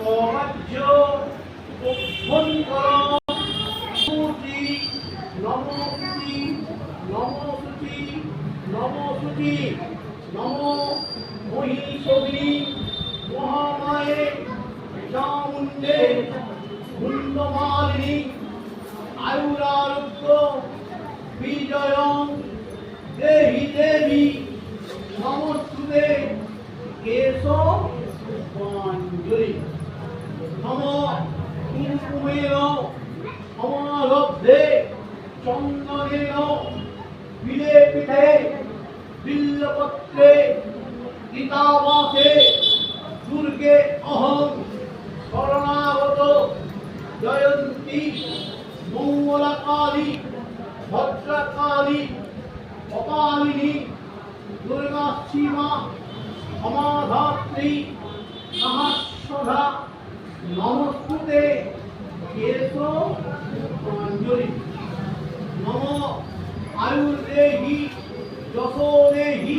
অবাহ্য অভ্যন্তর নমোতি নমোতি নমোতি নমোতি নমো মহিষী মহামায়ে চামুণ্ডে মুন্ডমালিনী আয়ুরারোগ্য বিজয়ং দেহি দেবী নমস্তুতে কেশবাঞ্জলি নম কুঙ্কুমেন সমালব্ধে চন্দনেন বিলেপিতে বিল্লপত্রে গীতাবাসে দুর্গে অহং শরণাগত জয়ন্তী মঙ্গলাকালী ভদ্রকালী কপালিনী দুর্গা সীমা সমাধাত্রী সহস্রধা নমস্তুতে কেশবাঞ্জলি নম আয়ুর্দেহি যশোদেহি